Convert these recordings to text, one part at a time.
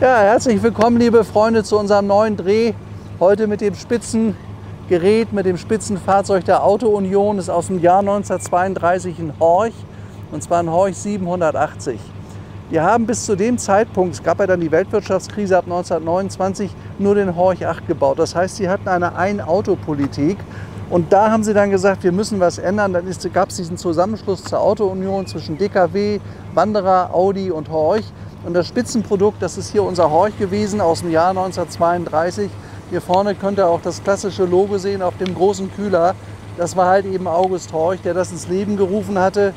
Ja, herzlich willkommen, liebe Freunde, zu unserem neuen Dreh. Heute mit dem Spitzengerät, mit dem Spitzenfahrzeug der Auto Union. Das ist aus dem Jahr 1932 ein Horch, und zwar ein Horch 780. Wir haben bis zu dem Zeitpunkt, es gab ja dann die Weltwirtschaftskrise ab 1929, nur den Horch 8 gebaut. Das heißt, sie hatten eine Ein-Auto-Politik. Und da haben sie dann gesagt, wir müssen was ändern. Dann gab es diesen Zusammenschluss zur Auto Union zwischen DKW, Wanderer, Audi und Horch. Und das Spitzenprodukt, das ist hier unser Horch gewesen aus dem Jahr 1932. Hier vorne könnt ihr auch das klassische Logo sehen auf dem großen Kühler. Das war halt eben August Horch, der das ins Leben gerufen hatte.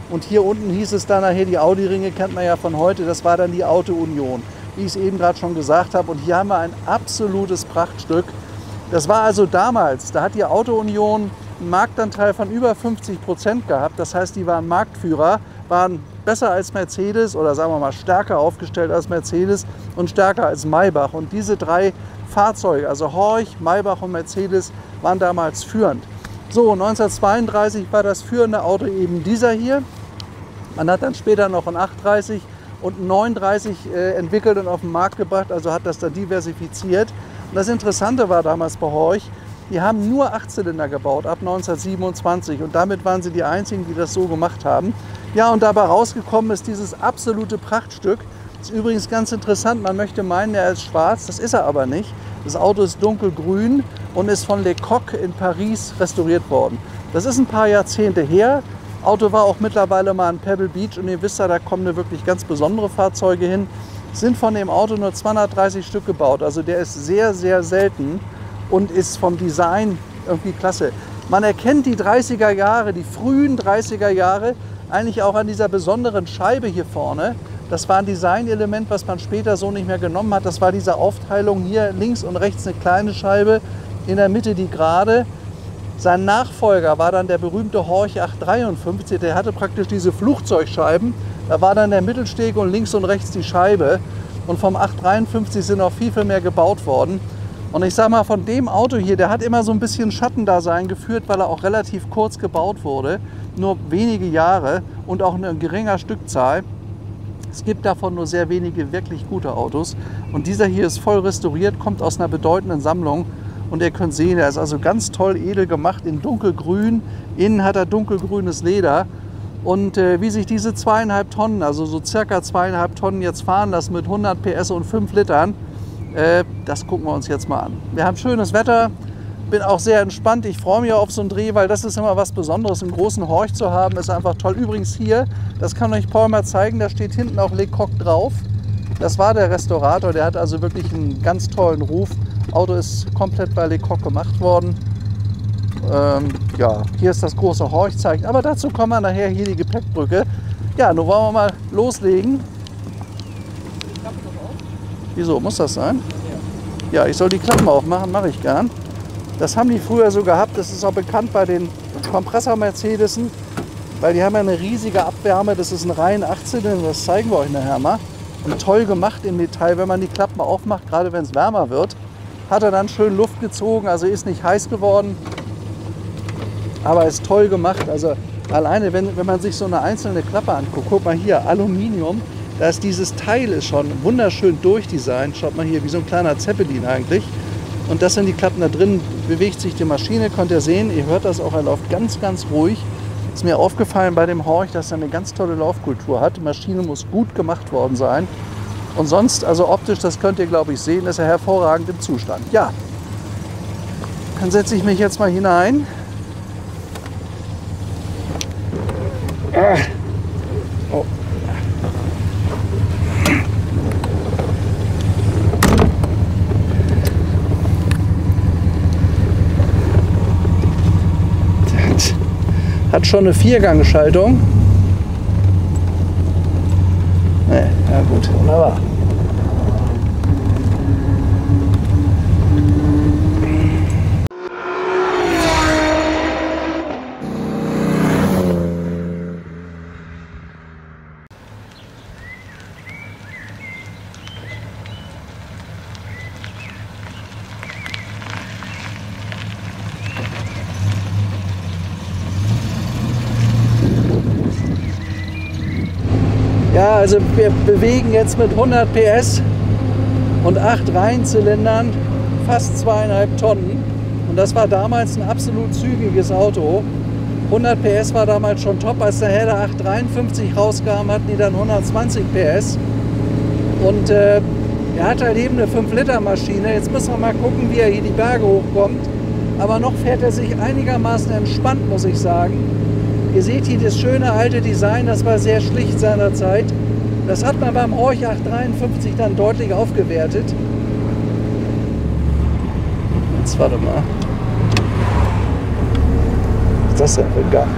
Und hier unten hieß es dann nachher, die Audi-Ringe kennt man ja von heute, das war dann die Auto Union, wie ich es eben gerade schon gesagt habe. Und hier haben wir ein absolutes Prachtstück. Das war also damals, da hat die Auto Union einen Marktanteil von über 50% gehabt. Das heißt, die waren Marktführer, waren besser als Mercedes oder sagen wir mal stärker aufgestellt als Mercedes und stärker als Maybach. Und diese drei Fahrzeuge, also Horch, Maybach und Mercedes, waren damals führend. So, 1932 war das führende Auto eben dieser hier. Man hat dann später noch einen 830 und einen 39 entwickelt und auf den Markt gebracht, also hat das dann diversifiziert. Und das Interessante war damals bei Horch, die haben nur 8-Zylinder gebaut ab 1927 und damit waren sie die einzigen, die das so gemacht haben. Ja, und dabei rausgekommen ist dieses absolute Prachtstück. Das ist übrigens ganz interessant, man möchte meinen, er ist schwarz, das ist er aber nicht. Das Auto ist dunkelgrün und ist von Lecoq in Paris restauriert worden. Das ist ein paar Jahrzehnte her. Auto war auch mittlerweile mal in Pebble Beach und ihr wisst ja, da kommen wirklich ganz besondere Fahrzeuge hin. Sind von dem Auto nur 230 Stück gebaut, also der ist sehr, sehr selten und ist vom Design irgendwie klasse. Man erkennt die 30er Jahre, die frühen 30er Jahre, eigentlich auch an dieser besonderen Scheibe hier vorne. Das war ein Designelement, was man später so nicht mehr genommen hat. Das war diese Aufteilung hier links und rechts eine kleine Scheibe, in der Mitte die gerade. Sein Nachfolger war dann der berühmte Horch 853, der hatte praktisch diese Flugzeugscheiben. Da war dann der Mittelsteg und links und rechts die Scheibe. Und vom 853 sind noch viel, viel mehr gebaut worden. Und ich sage mal, von dem Auto hier, der hat immer so ein bisschen Schattendasein geführt, weil er auch relativ kurz gebaut wurde. Nur wenige Jahre und auch eine geringe Stückzahl. Es gibt davon nur sehr wenige wirklich gute Autos. Und dieser hier ist voll restauriert, kommt aus einer bedeutenden Sammlung. Und ihr könnt sehen, er ist also ganz toll edel gemacht in dunkelgrün. Innen hat er dunkelgrünes Leder. Und wie sich diese 2,5 Tonnen, also so circa 2,5 Tonnen jetzt fahren lassen mit 100 PS und 5 Litern, das gucken wir uns jetzt mal an. Wir haben schönes Wetter, bin auch sehr entspannt. Ich freue mich auf so einen Dreh, weil das ist immer was Besonderes, einen großen Horch zu haben. Ist einfach toll. Übrigens hier, das kann euch Paul mal zeigen, da steht hinten auch Lecoq drauf. Das war der Restaurator, der hat also wirklich einen ganz tollen Ruf. Auto ist komplett bei Lecoq gemacht worden. Ja, hier ist das große Horchzeichen, aber dazu kommen wir nachher, hier die Gepäckbrücke. Ja, nun wollen wir mal loslegen. Wieso, muss das sein? Ja, ich soll die Klappen aufmachen, mache ich gern. Das haben die früher so gehabt, das ist auch bekannt bei den Kompressor-Mercedesen, weil die haben ja eine riesige Abwärme, das ist ein rein 8-Zylinder, das zeigen wir euch nachher mal. Und toll gemacht im Detail, wenn man die Klappen aufmacht, gerade wenn es wärmer wird, hat er dann schön Luft gezogen, also ist nicht heiß geworden. Aber ist toll gemacht, also alleine wenn man sich so eine einzelne Klappe anguckt, guck mal hier, Aluminium, da ist dieses Teil ist schon wunderschön durchdesignt, schaut mal hier, wie so ein kleiner Zeppelin eigentlich. Und das sind die Klappen, da drin bewegt sich die Maschine, könnt ihr sehen, ihr hört das auch, er läuft ganz, ganz ruhig. Ist mir aufgefallen bei dem Horch, dass er eine ganz tolle Laufkultur hat, die Maschine muss gut gemacht worden sein. Und sonst, also optisch, das könnt ihr glaube ich sehen, ist er hervorragend im Zustand. Ja, dann setze ich mich jetzt mal hinein. Oh. Hat schon eine Viergangschaltung. Ja gut, wunderbar. Ja, also wir bewegen jetzt mit 100 PS und 8 Reihenzylindern, fast 2,5 Tonnen. Und das war damals ein absolut zügiges Auto. 100 PS war damals schon top. Als nachher der 853 rauskam, hatten die dann 120 PS. Und er hat halt eben eine 5-Liter-Maschine. Jetzt müssen wir mal gucken, wie er hier die Berge hochkommt. Aber noch fährt er sich einigermaßen entspannt, muss ich sagen. Ihr seht hier das schöne alte Design, das war sehr schlicht seinerzeit. Das hat man beim Horch 853 dann deutlich aufgewertet. Jetzt warte mal. Was ist das denn für ein Gang?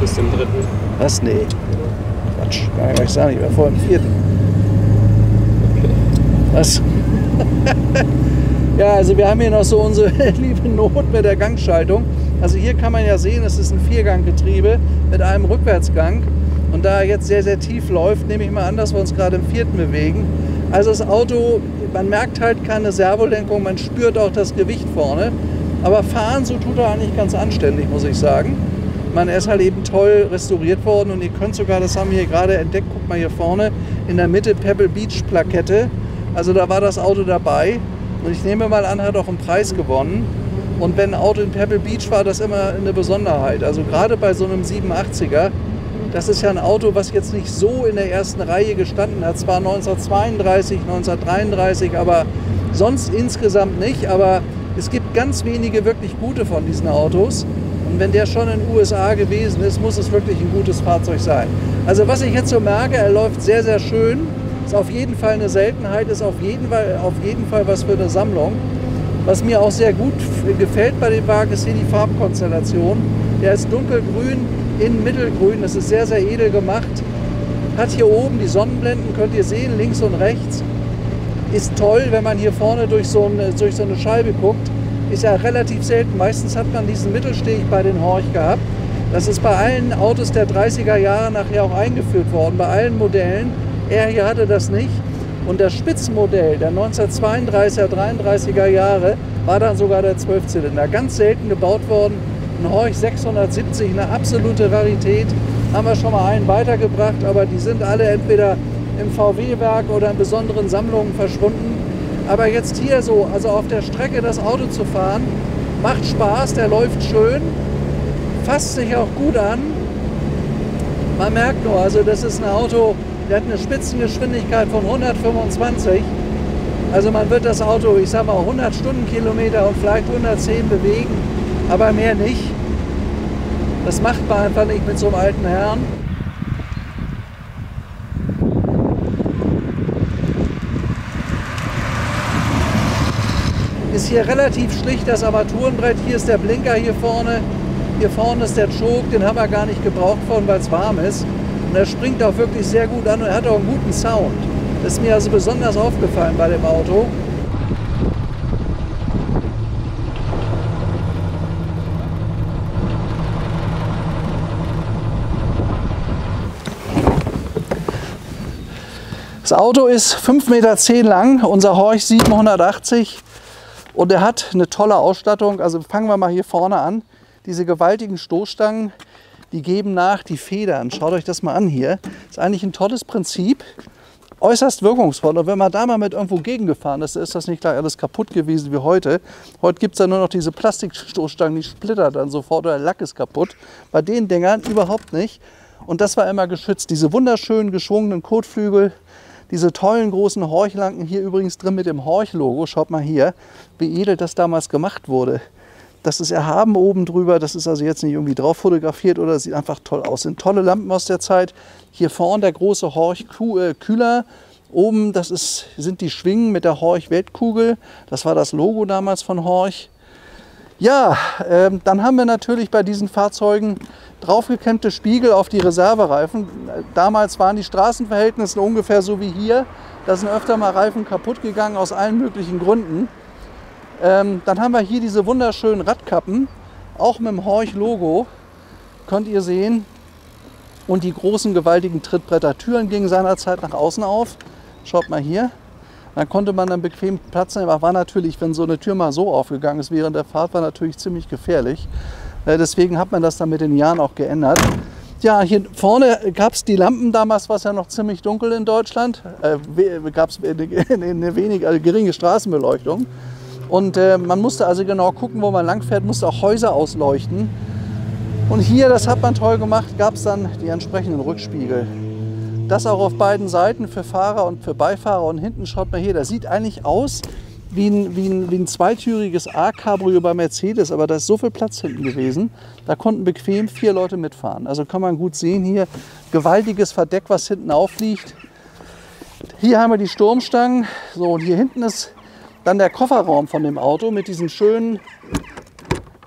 Bis zum 3. Was? Nee. Quatsch. Kann ich sagen, ich war vor dem 4. Was? Ja, also wir haben hier noch so unsere liebe Not mit der Gangschaltung. Also hier kann man ja sehen, es ist ein 4-Gang-Getriebe mit einem Rückwärtsgang. Und da er jetzt sehr, sehr tief läuft, nehme ich mal an, dass wir uns gerade im 4. bewegen. Also das Auto, man merkt halt keine Servolenkung, man spürt auch das Gewicht vorne. Aber fahren, so tut er eigentlich ganz anständig, muss ich sagen. Er ist halt eben toll restauriert worden und ihr könnt sogar, das haben wir hier gerade entdeckt, guckt mal hier vorne, in der Mitte Pebble Beach Plakette. Also da war das Auto dabei und ich nehme mal an, hat auch einen Preis gewonnen. Und wenn ein Auto in Pebble Beach war, das immer eine Besonderheit. Also gerade bei so einem 87er, das ist ja ein Auto, was jetzt nicht so in der ersten Reihe gestanden hat. Zwar 1932, 1933, aber sonst insgesamt nicht. Aber es gibt ganz wenige wirklich gute von diesen Autos. Und wenn der schon in den USA gewesen ist, muss es wirklich ein gutes Fahrzeug sein. Also was ich jetzt so merke, er läuft sehr, sehr schön. Ist auf jeden Fall eine Seltenheit, ist auf jeden Fall was für eine Sammlung. Was mir auch sehr gut gefällt bei dem Wagen, ist hier die Farbkonstellation. Der ist dunkelgrün, innen mittelgrün, das ist sehr, sehr edel gemacht. Hat hier oben die Sonnenblenden, könnt ihr sehen, links und rechts. Ist toll, wenn man hier vorne durch so eine Scheibe guckt. Ist ja relativ selten. Meistens hat man diesen Mittelsteg bei den Horch gehabt. Das ist bei allen Autos der 30er Jahre nachher auch eingeführt worden, bei allen Modellen. Er hier hatte das nicht. Und das Spitzenmodell der 1932er, 33er Jahre war dann sogar der 12-Zylinder. Ganz selten gebaut worden. Ein Horch 670, eine absolute Rarität. Haben wir schon mal einen weitergebracht, aber die sind alle entweder im VW-Werk oder in besonderen Sammlungen verschwunden. Aber jetzt hier so, also auf der Strecke das Auto zu fahren, macht Spaß, der läuft schön, fasst sich auch gut an. Man merkt nur, also das ist ein Auto, der hat eine Spitzengeschwindigkeit von 125. Also man wird das Auto, ich sag mal 100 Stundenkilometer und vielleicht 110 bewegen, aber mehr nicht. Das macht man einfach nicht mit so einem alten Herrn. Ist hier relativ schlicht das Armaturenbrett. Hier ist der Blinker hier vorne. Hier vorne ist der Choke, den haben wir gar nicht gebraucht vorhin, weil es warm ist. Und er springt auch wirklich sehr gut an und er hat auch einen guten Sound. Das ist mir also besonders aufgefallen bei dem Auto. Das Auto ist 5,10 Meter lang, unser Horch 780. Und er hat eine tolle Ausstattung. Also fangen wir mal hier vorne an. Diese gewaltigen Stoßstangen, die geben nach die Federn. Schaut euch das mal an hier. Ist eigentlich ein tolles Prinzip. Äußerst wirkungsvoll. Und wenn man da mal mit irgendwo gegengefahren ist, ist das nicht gleich alles kaputt gewesen wie heute. Heute gibt es ja nur noch diese Plastikstoßstangen, die splittern dann sofort oder der Lack ist kaputt. Bei den Dingern überhaupt nicht. Und das war immer geschützt. Diese wunderschönen geschwungenen Kotflügel. Diese tollen großen Horchlampen hier übrigens drin mit dem Horch-Logo. Schaut mal hier, wie edel das damals gemacht wurde. Das ist erhaben oben drüber. Das ist also jetzt nicht irgendwie drauf fotografiert oder sieht einfach toll aus. Sind tolle Lampen aus der Zeit. Hier vorne der große Horch-Kühler. Oben sind die Schwingen mit der Horch-Weltkugel. Das war das Logo damals von Horch. Ja, dann haben wir natürlich bei diesen Fahrzeugen draufgekämmte Spiegel auf die Reservereifen. Damals waren die Straßenverhältnisse ungefähr so wie hier. Da sind öfter mal Reifen kaputt gegangen aus allen möglichen Gründen. Dann haben wir hier diese wunderschönen Radkappen, auch mit dem Horch-Logo, könnt ihr sehen. Und die großen, gewaltigen Trittbretter. Türen gingen seinerzeit nach außen auf. Schaut mal hier. Dann konnte man dann bequem Platz nehmen. Aber war natürlich, wenn so eine Tür mal so aufgegangen ist während der Fahrt, war natürlich ziemlich gefährlich. Deswegen hat man das dann mit den Jahren auch geändert. Ja, hier vorne gab es die Lampen, damals war es ja noch ziemlich dunkel in Deutschland, gab es eine wenig, also geringe Straßenbeleuchtung. Und man musste also genau gucken, wo man langfährt, musste auch Häuser ausleuchten. Und hier, das hat man toll gemacht, gab es dann die entsprechenden Rückspiegel. Das auch auf beiden Seiten für Fahrer und für Beifahrer. Und hinten schaut man hier, das sieht eigentlich aus wie ein zweitüriges A-Cabrio bei Mercedes, aber da ist so viel Platz hinten gewesen, da konnten bequem 4 Leute mitfahren. Also kann man gut sehen hier, gewaltiges Verdeck, was hinten aufliegt. Hier haben wir die Sturmstangen. So, und hier hinten ist dann der Kofferraum von dem Auto mit diesen schönen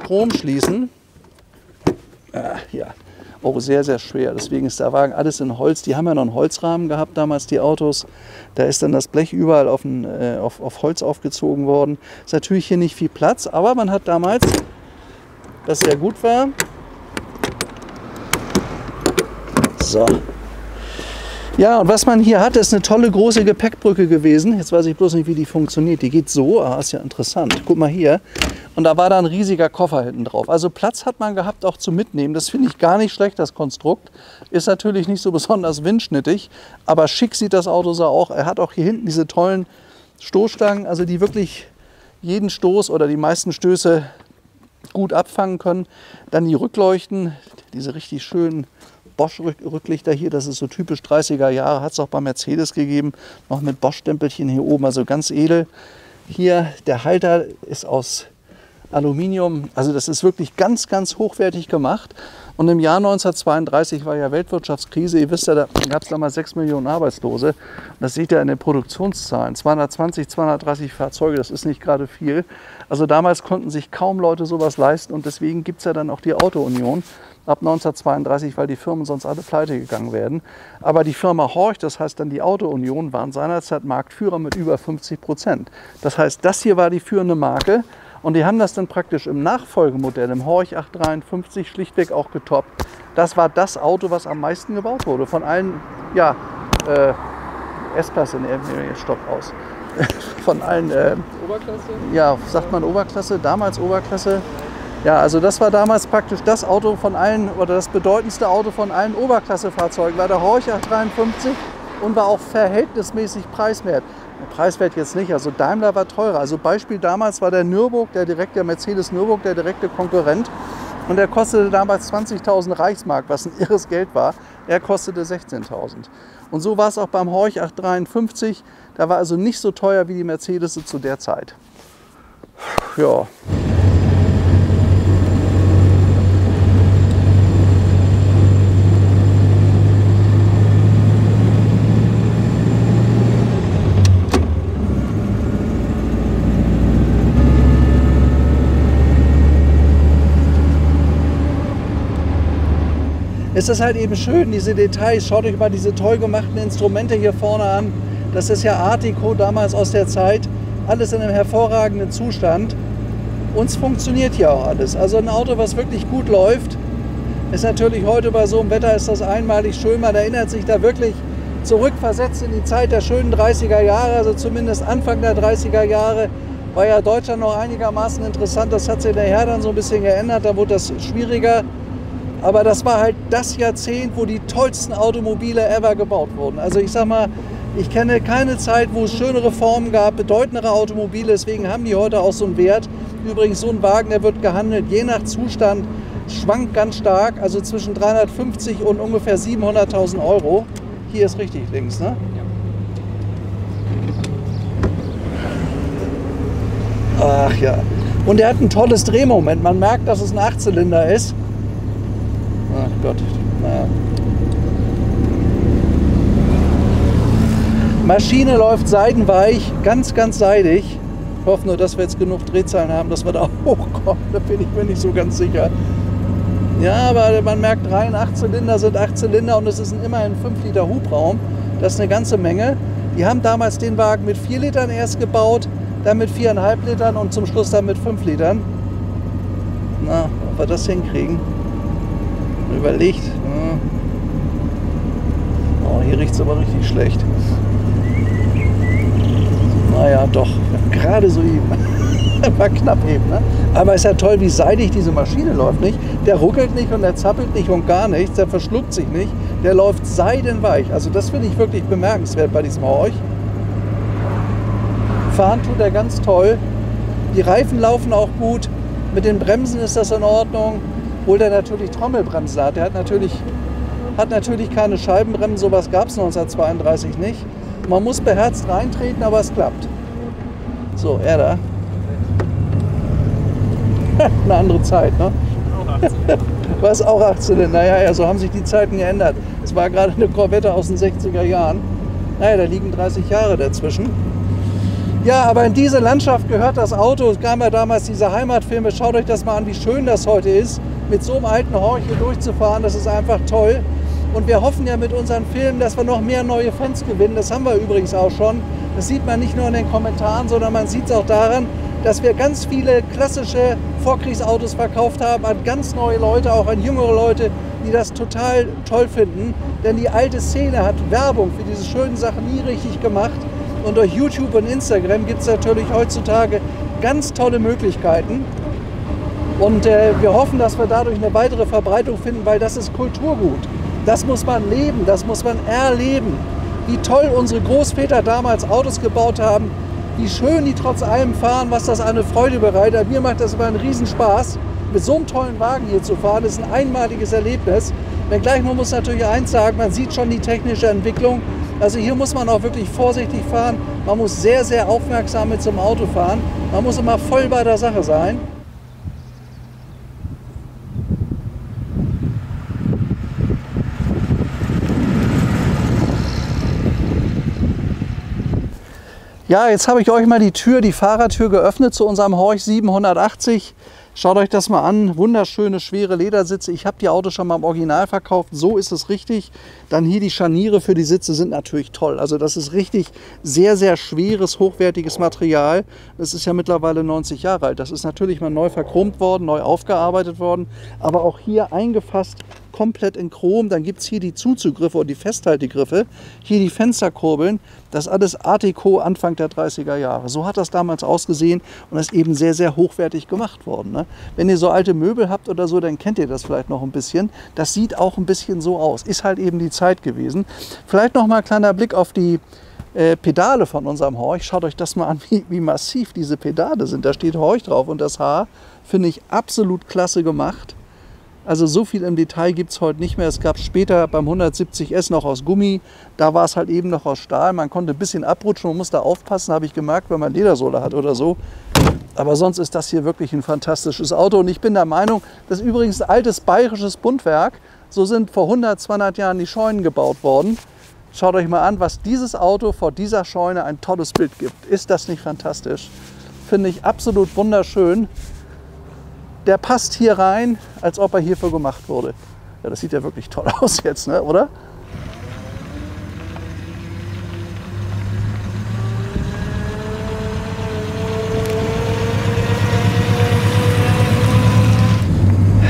Chromschließen. Ja, auch sehr, sehr schwer. Deswegen ist der Wagen alles in Holz. Die haben ja noch einen Holzrahmen gehabt damals, die Autos. Da ist dann das Blech überall auf Holz aufgezogen worden. Ist natürlich hier nicht viel Platz, aber man hat damals, was sehr gut war. So. Ja, und was man hier hat, ist eine tolle große Gepäckbrücke gewesen. Jetzt weiß ich bloß nicht, wie die funktioniert. Die geht so, ist ja interessant. Guck mal hier. Und da war da ein riesiger Koffer hinten drauf. Also Platz hat man gehabt auch zum Mitnehmen. Das finde ich gar nicht schlecht, das Konstrukt. Ist natürlich nicht so besonders windschnittig, aber schick sieht das Auto so auch. Er hat auch hier hinten diese tollen Stoßstangen, also die wirklich jeden Stoß oder die meisten Stöße gut abfangen können. Dann die Rückleuchten, diese richtig schönen Bosch-Rücklichter hier, das ist so typisch 30er Jahre, hat es auch bei Mercedes gegeben, noch mit Bosch-Stempelchen hier oben, also ganz edel. Hier der Halter ist aus Aluminium, also das ist wirklich ganz, ganz hochwertig gemacht. Und im Jahr 1932 war ja Weltwirtschaftskrise, ihr wisst ja, da gab es damals 6 Millionen Arbeitslose. Das seht ihr in den Produktionszahlen, 220, 230 Fahrzeuge, das ist nicht gerade viel. Also damals konnten sich kaum Leute sowas leisten und deswegen gibt es ja dann auch die Auto-Union ab 1932, weil die Firmen sonst alle pleite gegangen werden. Aber die Firma Horch, das heißt dann die Auto-Union, waren seinerzeit Marktführer mit über 50%. Das heißt, das hier war die führende Marke. Und die haben das dann praktisch im Nachfolgemodell, im Horch 853, schlichtweg auch getoppt. Das war das Auto, was am meisten gebaut wurde. Von allen, ja, S-Klasse, jetzt stopp aus. Von allen, Oberklasse? Ja, sagt man Oberklasse, damals Oberklasse. Ja, also das war damals praktisch das Auto von allen, oder das bedeutendste Auto von allen Oberklassefahrzeugen, war der Horch 853 und war auch verhältnismäßig preiswert. Preiswert jetzt nicht, also Daimler war teurer. Also Beispiel damals war der Nürburg, der Mercedes Nürburg, der direkte Konkurrent. Und der kostete damals 20.000 Reichsmark, was ein irres Geld war. Er kostete 16.000. Und so war es auch beim Horch 853. Da war also nicht so teuer wie die Mercedes zu der Zeit. Ja. Es ist halt eben schön, diese Details. Schaut euch mal diese toll gemachten Instrumente hier vorne an. Das ist ja Art Deco damals aus der Zeit. Alles in einem hervorragenden Zustand. Uns funktioniert hier auch alles. Also ein Auto, was wirklich gut läuft, ist natürlich heute bei so einem Wetter ist das einmalig schön. Man erinnert sich da wirklich zurückversetzt in die Zeit der schönen 30er Jahre, also zumindest Anfang der 30er Jahre. War ja Deutschland noch einigermaßen interessant. Das hat sich nachher dann so ein bisschen geändert. Da wurde das schwieriger. Aber das war halt das Jahrzehnt, wo die tollsten Automobile ever gebaut wurden. Also ich sag mal, ich kenne keine Zeit, wo es schönere Formen gab, bedeutendere Automobile. Deswegen haben die heute auch so einen Wert. Übrigens, so ein Wagen, der wird gehandelt, je nach Zustand, schwankt ganz stark. Also zwischen 350 und ungefähr 700.000 Euro. Hier ist richtig links, ne? Ach ja. Und er hat ein tolles Drehmoment. Man merkt, dass es ein 8-Zylinder ist. Ach Gott, naja. Maschine läuft seidenweich, ganz, ganz seidig. Ich hoffe nur, dass wir jetzt genug Drehzahlen haben, dass wir da hochkommen. Da bin ich mir nicht so ganz sicher. Ja, aber man merkt rein, 8 Zylinder sind 8 Zylinder und es ist immerhin 5 Liter Hubraum. Das ist eine ganze Menge. Die haben damals den Wagen mit 4 Litern erst gebaut, dann mit 4,5 Litern und zum Schluss dann mit 5 Litern. Na, ob wir das hinkriegen. Überlegt. Oh, hier riecht es aber richtig schlecht. Naja, doch. Gerade so eben. War knapp eben, ne? Aber ist ja toll, wie seidig diese Maschine läuft, nicht? Der ruckelt nicht und der zappelt nicht und gar nichts, der verschluckt sich nicht. Der läuft seidenweich. Also das finde ich wirklich bemerkenswert bei diesem Horch. Fahren tut er ganz toll. Die Reifen laufen auch gut. Mit den Bremsen ist das in Ordnung. Obwohl der natürlich Trommelbremsen hat. Der hat natürlich keine Scheibenbremsen. Sowas gab es 1932 nicht. Man muss beherzt reintreten, aber es klappt. So, er da. Eine andere Zeit, ne? Was auch 18. Naja, ja, so haben sich die Zeiten geändert. Es war gerade eine Corvette aus den 60er Jahren. Naja, da liegen 30 Jahre dazwischen. Ja, aber in diese Landschaft gehört das Auto. Es gab ja damals diese Heimatfilme. Schaut euch das mal an, wie schön das heute ist, mit so einem alten Horch hier durchzufahren. Das ist einfach toll. Und wir hoffen ja mit unseren Filmen, dass wir noch mehr neue Fans gewinnen. Das haben wir übrigens auch schon. Das sieht man nicht nur in den Kommentaren, sondern man sieht es auch daran, dass wir ganz viele klassische Vorkriegsautos verkauft haben an ganz neue Leute, auch an jüngere Leute, die das total toll finden. Denn die alte Szene hat Werbung für diese schönen Sachen nie richtig gemacht. Und durch YouTube und Instagram gibt es natürlich heutzutage ganz tolle Möglichkeiten. Und wir hoffen, dass wir dadurch eine weitere Verbreitung finden, weil das ist Kulturgut. Das muss man leben, das muss man erleben. Wie toll unsere Großväter damals Autos gebaut haben, wie schön die trotz allem fahren, was das eine Freude bereitet. Mir macht das immer einen Riesenspaß, mit so einem tollen Wagen hier zu fahren. Das ist ein einmaliges Erlebnis. Wenngleich, man muss natürlich eins sagen, man sieht schon die technische Entwicklung. Also hier muss man auch wirklich vorsichtig fahren. Man muss sehr, sehr aufmerksam mit so einem Auto fahren. Man muss immer voll bei der Sache sein. Ja, jetzt habe ich euch mal die Fahrertür geöffnet zu unserem Horch 780. Schaut euch das mal an, wunderschöne, schwere Ledersitze. Ich habe die Autos schon mal im Original verkauft, so ist es richtig. Dann hier die Scharniere für die Sitze sind natürlich toll. Also das ist richtig sehr, sehr schweres, hochwertiges Material. Das ist ja mittlerweile 90 Jahre alt. Das ist natürlich mal neu verchromt worden, neu aufgearbeitet worden. Aber auch hier eingefasst, komplett in Chrom. Dann gibt es hier die Zuzugriffe und die Festhaltegriffe. Hier die Fensterkurbeln. Das ist alles Art Deco Anfang der 30er Jahre. So hat das damals ausgesehen und ist eben sehr, sehr hochwertig gemacht worden. Ne? Wenn ihr so alte Möbel habt oder so, dann kennt ihr das vielleicht noch ein bisschen. Das sieht auch ein bisschen so aus. Ist halt eben die Zeit gewesen. Vielleicht noch mal ein kleiner Blick auf die Pedale von unserem Horch. Schaut euch das mal an, wie massiv diese Pedale sind. Da steht Horch drauf und das Haar finde ich absolut klasse gemacht. Also so viel im Detail gibt es heute nicht mehr. Es gab später beim 170S noch aus Gummi. Da war es halt eben noch aus Stahl. Man konnte ein bisschen abrutschen und musste aufpassen, habe ich gemerkt, wenn man Ledersohle hat oder so. Aber sonst ist das hier wirklich ein fantastisches Auto. Und ich bin der Meinung, das ist übrigens ein altes bayerisches Bundwerk. So sind vor 100, 200 Jahren die Scheunen gebaut worden. Schaut euch mal an, was dieses Auto vor dieser Scheune ein tolles Bild gibt. Ist das nicht fantastisch? Finde ich absolut wunderschön. Der passt hier rein, als ob er hierfür gemacht wurde. Ja, das sieht ja wirklich toll aus jetzt, ne? Oder?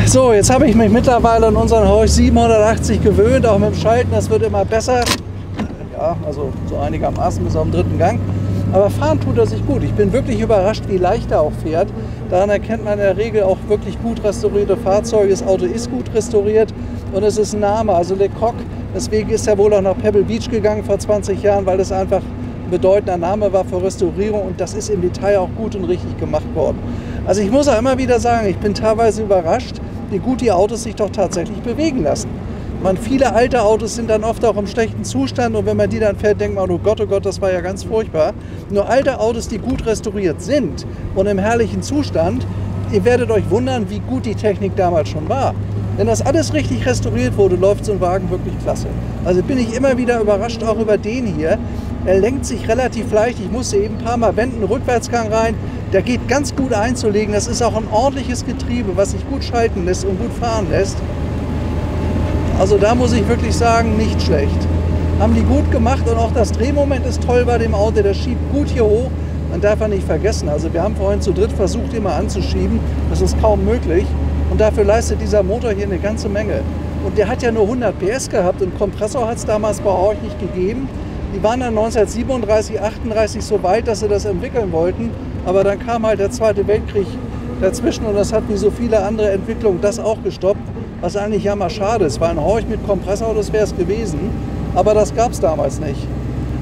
So, jetzt habe ich mich mittlerweile an unseren Horch 780 gewöhnt, auch mit dem Schalten, das wird immer besser. Ja, also so einigermaßen bis auf den dritten Gang. Aber fahren tut er sich gut. Ich bin wirklich überrascht, wie leicht er auch fährt. Daran erkennt man in der Regel auch wirklich gut restaurierte Fahrzeuge. Das Auto ist gut restauriert und es ist ein Name, also Le Coq. Deswegen ist er wohl auch nach Pebble Beach gegangen vor 20 Jahren, weil das einfach ein bedeutender Name war für Restaurierung und das ist im Detail auch gut und richtig gemacht worden. Also ich muss auch immer wieder sagen, ich bin teilweise überrascht, wie gut die Autos sich doch tatsächlich bewegen lassen. Viele alte Autos sind dann oft auch im schlechten Zustand und wenn man die dann fährt, denkt man, oh Gott, das war ja ganz furchtbar. Nur alte Autos, die gut restauriert sind und im herrlichen Zustand, ihr werdet euch wundern, wie gut die Technik damals schon war. Wenn das alles richtig restauriert wurde, läuft so ein Wagen wirklich klasse. Also bin ich immer wieder überrascht, auch über den hier. Er lenkt sich relativ leicht, ich musste eben ein paar Mal wenden, Rückwärtsgang rein. Der geht ganz gut einzulegen, das ist auch ein ordentliches Getriebe, was sich gut schalten lässt und gut fahren lässt. Also da muss ich wirklich sagen, nicht schlecht. Haben die gut gemacht und auch das Drehmoment ist toll bei dem Auto. Der schiebt gut hier hoch. Man darf ja nicht vergessen, also wir haben vorhin zu dritt versucht, ihn mal anzuschieben. Das ist kaum möglich. Und dafür leistet dieser Motor hier eine ganze Menge. Und der hat ja nur 100 PS gehabt und Kompressor hat es damals bei euch nicht gegeben. Die waren dann 1937, 38 so weit, dass sie das entwickeln wollten. Aber dann kam halt der Zweite Weltkrieg dazwischen und das hat wie so viele andere Entwicklungen das auch gestoppt. Was eigentlich jammerschade ist, weil ein Horch mit Kompressor, das wäre es gewesen. Aber das gab es damals nicht.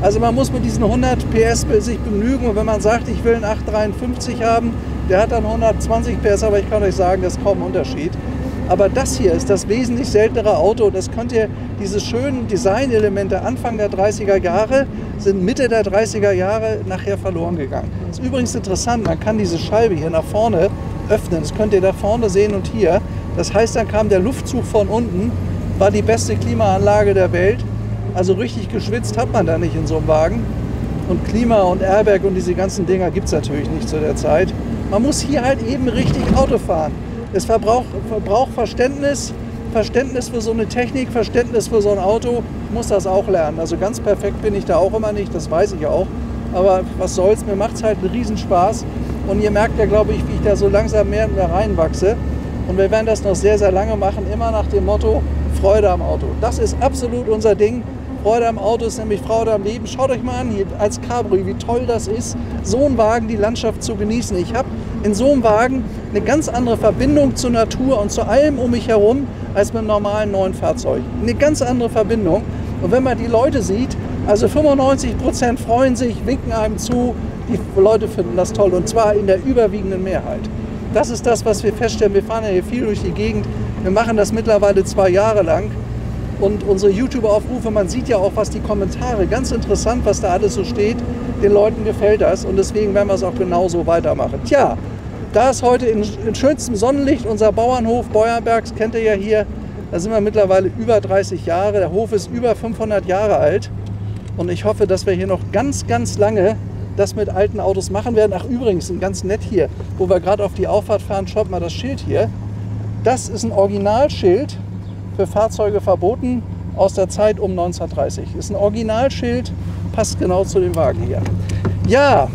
Also man muss mit diesen 100 PS sich begnügen. Und wenn man sagt, ich will einen 853 haben, der hat dann 120 PS, aber ich kann euch sagen, das ist kaum ein Unterschied. Aber das hier ist das wesentlich seltenere Auto. Das könnt ihr, diese schönen Designelemente Anfang der 30er Jahre sind Mitte der 30er Jahre nachher verloren gegangen. Das ist übrigens interessant, man kann diese Scheibe hier nach vorne öffnen. Das könnt ihr da vorne sehen und hier. Das heißt, dann kam der Luftzug von unten, war die beste Klimaanlage der Welt. Also richtig geschwitzt hat man da nicht in so einem Wagen. Und Klima und Airbag und diese ganzen Dinger gibt es natürlich nicht zu der Zeit. Man muss hier halt eben richtig Auto fahren. Es verbraucht Verständnis für so eine Technik, Verständnis für so ein Auto. Ich muss das auch lernen. Also ganz perfekt bin ich da auch immer nicht, das weiß ich auch. Aber was soll's, mir macht es halt einen Riesenspaß. Und ihr merkt ja, glaube ich, wie ich da so langsam mehr und mehr reinwachse. Und wir werden das noch sehr, sehr lange machen, immer nach dem Motto Freude am Auto. Das ist absolut unser Ding. Freude am Auto ist nämlich Freude am Leben. Schaut euch mal an hier als Cabrio, wie toll das ist, so einen Wagen, die Landschaft zu genießen. Ich habe in so einem Wagen eine ganz andere Verbindung zur Natur und zu allem um mich herum als mit einem normalen neuen Fahrzeug. Eine ganz andere Verbindung. Und wenn man die Leute sieht, also 95% freuen sich, winken einem zu, die Leute finden das toll und zwar in der überwiegenden Mehrheit. Das ist das, was wir feststellen. Wir fahren ja hier viel durch die Gegend. Wir machen das mittlerweile 2 Jahre lang. Und unsere YouTube-Aufrufe, man sieht ja auch, was die Kommentare, ganz interessant, was da alles so steht. Den Leuten gefällt das und deswegen werden wir es auch genauso weitermachen. Tja, da ist heute in schönstem Sonnenlicht unser Bauernhof Beuernbergs, kennt ihr ja hier. Da sind wir mittlerweile über 30 Jahre. Der Hof ist über 500 Jahre alt. Und ich hoffe, dass wir hier noch ganz, ganz lange das mit alten Autos machen werden. Ach übrigens, ganz nett hier, wo wir gerade auf die Auffahrt fahren, schaut mal das Schild hier. Das ist ein Originalschild für Fahrzeuge verboten aus der Zeit um 1930. Ist ein Originalschild, passt genau zu dem Wagen hier. Ja,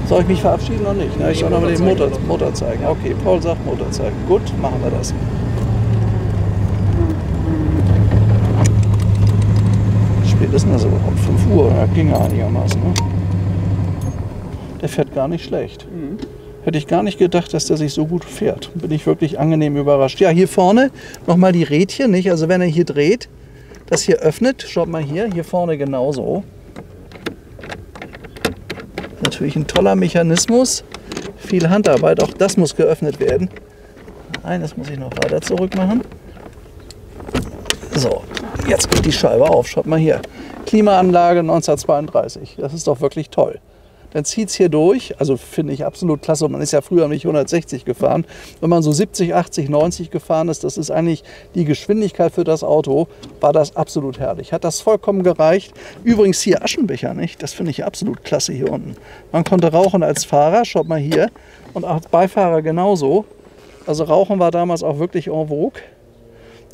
soll ich mich verabschieden noch nicht? Ne? Ich soll noch mal den Motor zeigen. Okay, Paul sagt Motor zeigen. Gut, machen wir das. Wie spät ist denn das überhaupt? 5 Uhr, ja, ging ja einigermaßen. Ne? Der fährt gar nicht schlecht. Hätte ich gar nicht gedacht, dass der sich so gut fährt. Bin ich wirklich angenehm überrascht. Ja, hier vorne nochmal die Rädchen, nicht? Also wenn er hier dreht, das hier öffnet, schaut mal hier vorne genauso. Natürlich ein toller Mechanismus, viel Handarbeit, auch das muss geöffnet werden. Nein, das muss ich noch weiter zurück machen. So, jetzt geht die Scheibe auf, schaut mal hier. Klimaanlage 1932, das ist doch wirklich toll. Dann zieht es hier durch, also finde ich absolut klasse. Man ist ja früher nicht 160 gefahren. Wenn man so 70, 80, 90 gefahren ist, das ist eigentlich die Geschwindigkeit für das Auto, war das absolut herrlich. Hat das vollkommen gereicht. Übrigens hier Aschenbecher, nicht? Das finde ich absolut klasse hier unten. Man konnte rauchen als Fahrer, schaut mal hier, und als Beifahrer genauso. Also Rauchen war damals auch wirklich en vogue.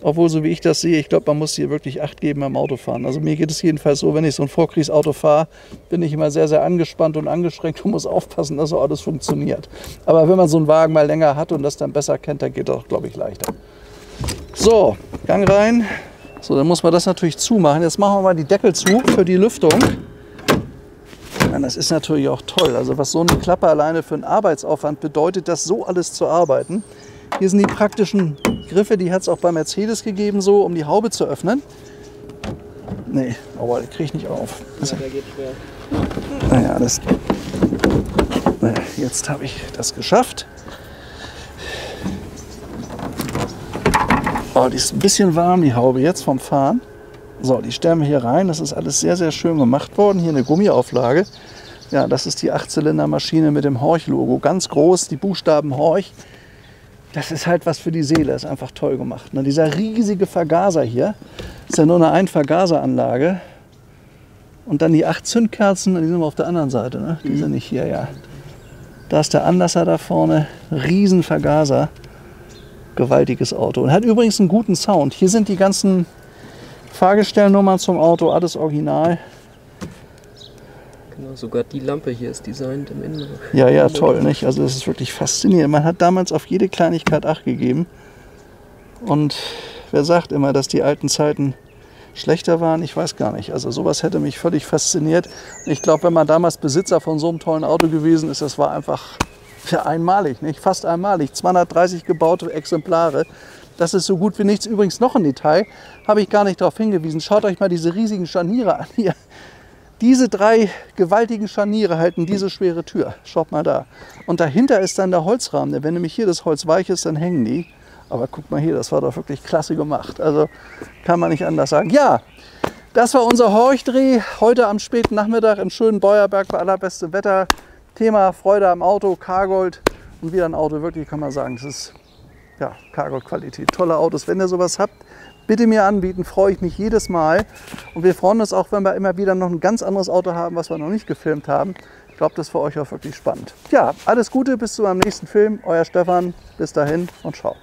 Obwohl, so wie ich das sehe, ich glaube, man muss hier wirklich Acht geben beim Autofahren. Also mir geht es jedenfalls so, wenn ich so ein Vorkriegsauto fahre, bin ich immer sehr, sehr angespannt und angestrengt und muss aufpassen, dass so alles funktioniert. Aber wenn man so einen Wagen mal länger hat und das dann besser kennt, dann geht das, glaube ich, leichter. So, Gang rein. So, dann muss man das natürlich zumachen. Jetzt machen wir mal die Deckel zu für die Lüftung. Ja, das ist natürlich auch toll. Also was so eine Klappe alleine für einen Arbeitsaufwand bedeutet, das so alles zu arbeiten. Hier sind die praktischen Griffe, die hat es auch bei Mercedes gegeben, so um die Haube zu öffnen. Nee, aber den kriege ich nicht auf. Also, der geht schwer. Naja, jetzt habe ich das geschafft. Oh, die ist ein bisschen warm, die Haube jetzt vom Fahren. So, die stellen wir hier rein. Das ist alles sehr, sehr schön gemacht worden. Hier eine Gummiauflage. Ja, das ist die 8-Zylinder-Maschine mit dem Horch-Logo. Ganz groß, die Buchstaben Horch. Das ist halt was für die Seele, ist einfach toll gemacht. Ne? Dieser riesige Vergaser hier, ist ja nur eine Ein-Vergaseranlage. Und dann die 8 Zündkerzen, die sind wir auf der anderen Seite, ne? Die sind nicht hier, ja. Da ist der Anlasser da vorne, riesen Vergaser, gewaltiges Auto. Und hat übrigens einen guten Sound. Hier sind die ganzen Fahrgestellnummern zum Auto, alles original. Genau, sogar die Lampe hier ist designt im Inneren. Ja, ja, toll, nicht? Also das ist wirklich faszinierend. Man hat damals auf jede Kleinigkeit Acht gegeben. Und wer sagt immer, dass die alten Zeiten schlechter waren, ich weiß gar nicht. Also sowas hätte mich völlig fasziniert. Ich glaube, wenn man damals Besitzer von so einem tollen Auto gewesen ist, das war einfach einmalig, nicht? Fast einmalig. 230 gebaute Exemplare. Das ist so gut wie nichts. Übrigens noch ein Detail, habe ich gar nicht darauf hingewiesen. Schaut euch mal diese riesigen Scharniere an hier. Diese 3 gewaltigen Scharniere halten diese schwere Tür. Schaut mal da. Und dahinter ist dann der Holzrahmen. Wenn nämlich hier das Holz weich ist, dann hängen die. Aber guck mal hier, das war doch wirklich klasse gemacht. Also kann man nicht anders sagen. Ja, das war unser Horchdreh heute am späten Nachmittag im schönen Beuerberg bei allerbestem Wetter. Thema Freude am Auto, Cargold und wieder ein Auto. Wirklich kann man sagen, das ist ja Cargold-Qualität. Tolle Autos. Wenn ihr sowas habt, bitte mir anbieten, freue ich mich jedes Mal. Und wir freuen uns auch, wenn wir immer wieder noch ein ganz anderes Auto haben, was wir noch nicht gefilmt haben. Ich glaube, das ist für euch auch wirklich spannend. Ja, alles Gute, bis zu meinem nächsten Film. Euer Stefan. Bis dahin und ciao.